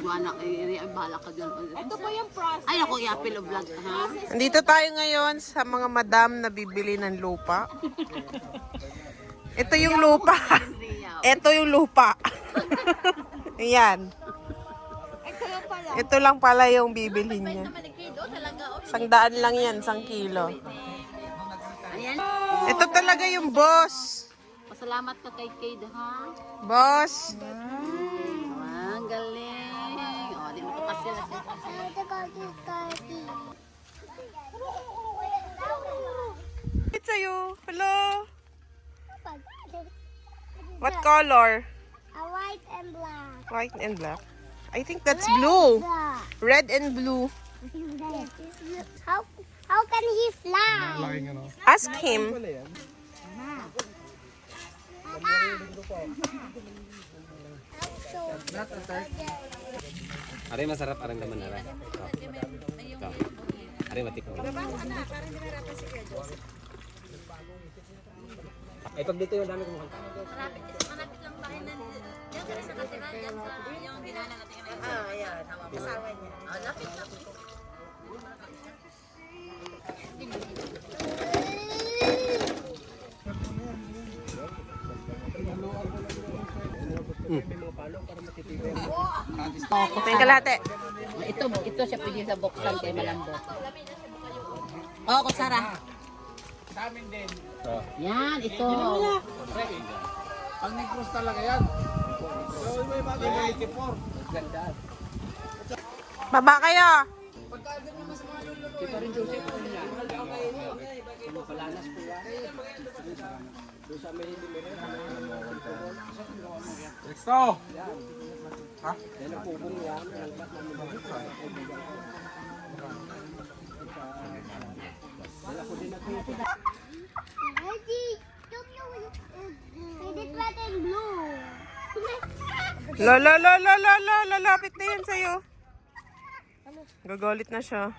Magwanak, bahala ka dyan. Ito po yung process. Ay, ako, i-apil o vlog, ha? Nandito tayo ngayon sa mga madam na bibili ng lupa. Ito yung lupa. Ito yung lupa. Ayan. Ito yung pala. Ito lang pala yung bibilhin niya. 100 lang yan, 1 kilo. Ayan. Ito talaga yung boss. Pasalamat ka kay Kade, ha? Boss. Ang galing. O, di mo ito kasi lang. It's sa'yo. Hello. What color? White and black. White and black. I think that's blue. Red and blue. How can he fly? Ask him. Ari masarap arang laman ara. Ito. Ari matikman. Ay pag dito yung dami kong kanta. Malapit lang pa rin. Diyan ka rin sa katira. Diyan sa yung ginana natin ngayon. Ayan. Kasama niya. Lapit lang. Ito yung kalate. Ito siya pwede sa buksan kay malambot. Oh, kutsara. Yan, ito. Ang negros talaga yan. Baba kayo. Sexto! Daddy, don't you it is red and blue. Lalapit na yan sa'yo. Gagalit na siya.